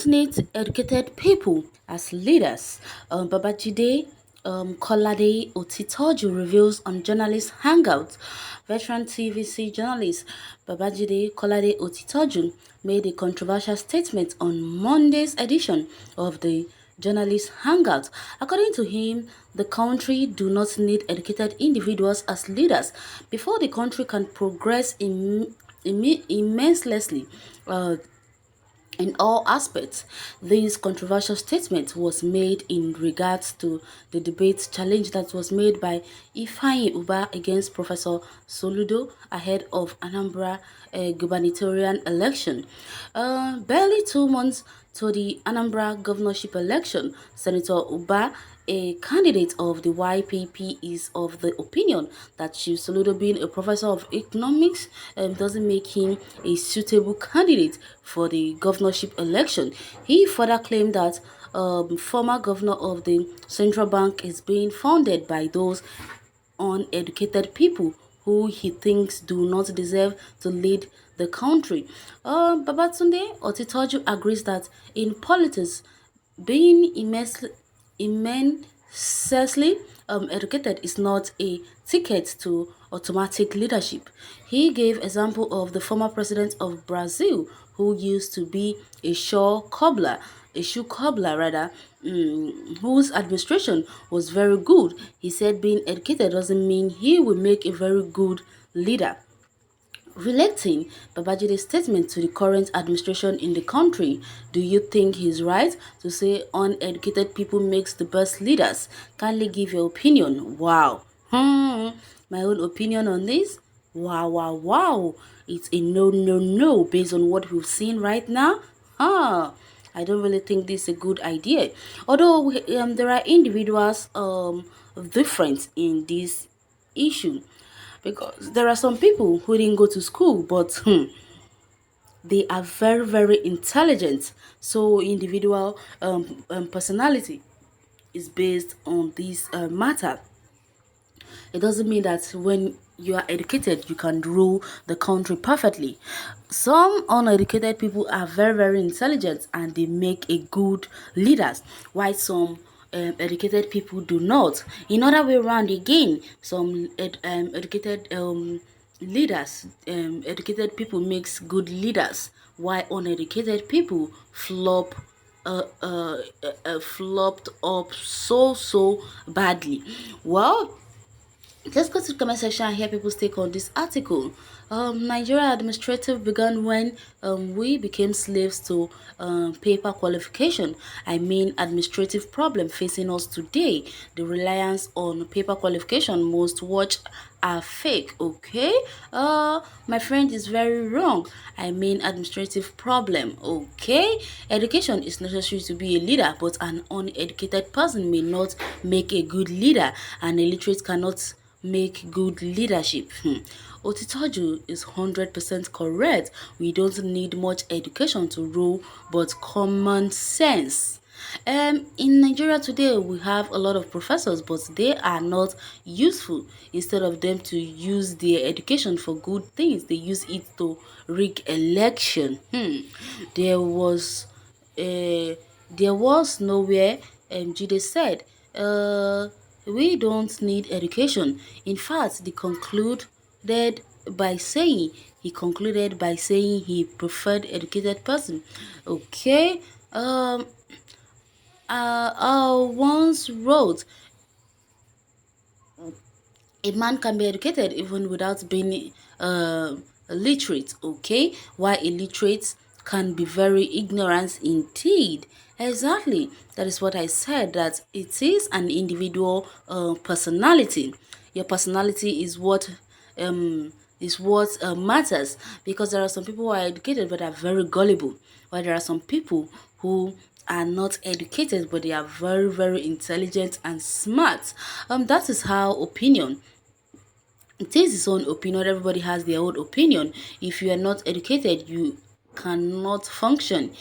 need educated people as leaders. Babajide Kolade Otitoju reveals on journalist hangout. Veteran TVC journalist Babajide Kolade Otitoju made a controversial statement on Monday's edition of the journalist hangout. According to him, the country do not need educated individuals as leaders before the country can progress immensely. Uh, in all aspects. This controversial statement was made in regards to the debate challenge that was made by Ifeanyi Uba against Professor Soludo ahead of Anambra gubernatorial election. Barely 2 months to the Anambra governorship election, Senator Uba, a candidate of the YPP, is of the opinion that Chief Soludo, being a professor of economics, doesn't make him a suitable candidate for the governorship election. He further claimed that former governor of the central bank is being funded by those uneducated people who he thinks do not deserve to lead the country. Babatunde Otitoju agrees that in politics, being immensely educated is not a ticket to automatic leadership. He gave example of the former president of Brazil, who used to be a shoe cobbler rather, whose administration was very good. He said being educated doesn't mean he will make a very good leader. Relating Babajide's statement to the current administration in the country, do you think he's right to say uneducated people makes the best leaders? Kindly give your opinion. Wow. My own opinion on this? Wow, wow, wow. It's a no, no, no based on what we've seen right now. I don't really think this is a good idea. Although there are individuals different in this issue, because there are some people who didn't go to school, but they are very, very intelligent. So individual personality is based on this matter. It doesn't mean that when you are educated, you can rule the country perfectly. Some uneducated people are very, very intelligent and they make a good leaders, while some educated people do not. In other way around again, some educated educated people makes good leaders, while uneducated people flopped up so badly. Well, let's go to the comment section and hear people's take on this article. Nigeria administrative began when we became slaves to paper qualification. I mean, administrative problem facing us today. The reliance on paper qualification most watch are fake. Okay, my friend is very wrong. I mean, administrative problem. Okay, education is necessary to be a leader, but an uneducated person may not make a good leader. An illiterate cannot make good leadership. Otitoju is 100% correct. We don't need much education to rule, but common sense. In Nigeria today, we have a lot of professors, but they are not useful. Instead of them to use their education for good things, they use it to rig election. There was, uh, there was nowhere. Jide said, we don't need education. In fact, he concluded by saying he preferred educated person. Okay. Once wrote, a man can be educated even without being literate, okay? While illiterate can be very ignorant indeed. Exactly. That is what I said, that it is an individual personality. Your personality is what matters, because there are some people who are educated but are very gullible, while there are some people who are not educated but they are very, very intelligent and smart. That is how opinion, it is his own opinion. Everybody has their own opinion. If you are not educated, you cannot function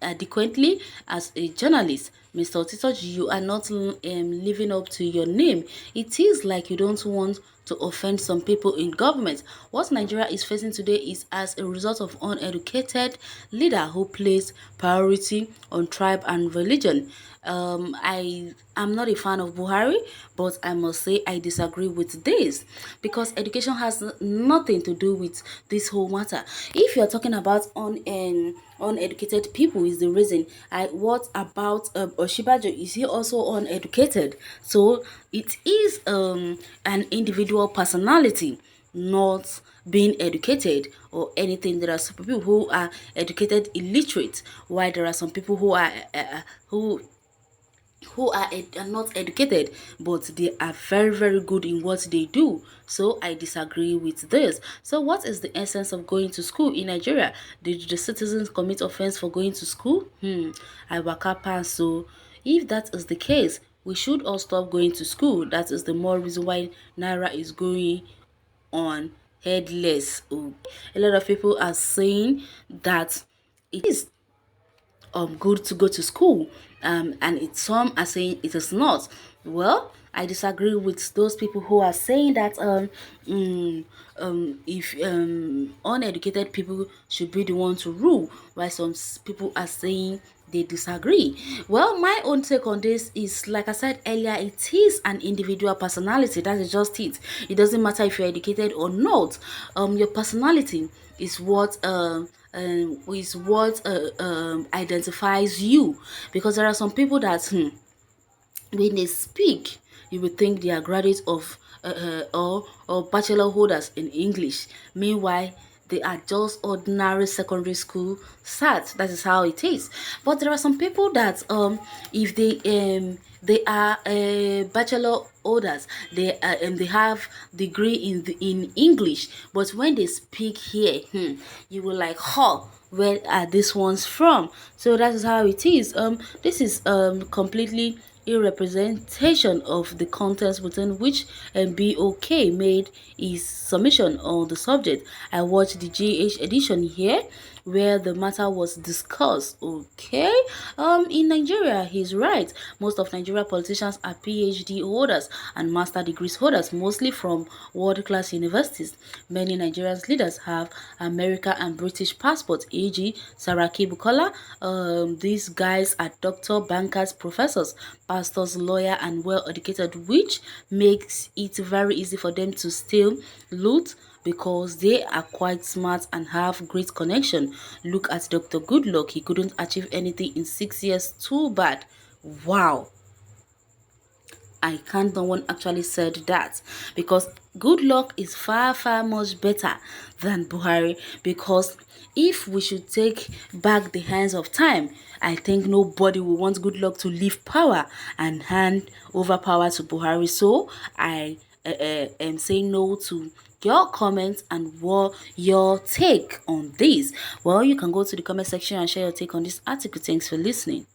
adequately as a journalist. Mr. Otitoji, you are not living up to your name. It is like you don't want to offend some people in government. What Nigeria is facing today is as a result of uneducated leader who place priority on tribe and religion. I am not a fan of Buhari, but I must say I disagree with this because education has nothing to do with this whole matter. If you are talking about uneducated people is the reason. What about Oshibajo? Is he also uneducated? So it is an individual personality, not being educated or anything. There are some people who are educated illiterate, while there are some people who are are not educated, but they are very very good in what they do. So I disagree with this. So what is the essence of going to school in Nigeria? Did the citizens commit offense for going to school? I waka pass. So if that is the case, we should all stop going to school. That is the more reason why Naira is going on headless. Oh, a lot of people are saying that it is good to go to school, and some are saying it is not. Well, I disagree with those people who are saying that if uneducated people should be the one to rule, while some people are saying they disagree. Well, my own take on this is, like I said earlier, it is an individual personality. That is just it. It doesn't matter if you're educated or not. Your personality is what identifies you, because there are some people that when they speak, you would think they are graduates of or bachelor holders in English. Meanwhile, they are just ordinary secondary school sat. That is how it is. But there are some people that if they are bachelor holders, they have degree in English, but when they speak here, you will like, huh, where are these ones from? So that is how it is. This is completely a representation of the context within which MBOK made his submission on the subject. I watched the GH edition here where the matter was discussed. Okay, in Nigeria, he's right. Most of Nigeria politicians are PhD holders and master degrees holders, mostly from world-class universities. Many Nigerian leaders have American and British passports, e.g. Saraki Bukola. These guys are doctor, bankers, professors, pastors, lawyer, and well-educated, which makes it very easy for them to steal, loot, because they are quite smart and have great connection. Look at Dr. Goodluck. He couldn't achieve anything in 6 years. Too bad. Wow. I can't. No one actually said that, because good luck is far far much better than Buhari. Because if we should take back the hands of time, I think nobody will want good luck to leave power and hand over power to Buhari. So I am saying no to your comments and what your take on this. Well, you can go to the comment section and share your take on this article. Thanks for listening.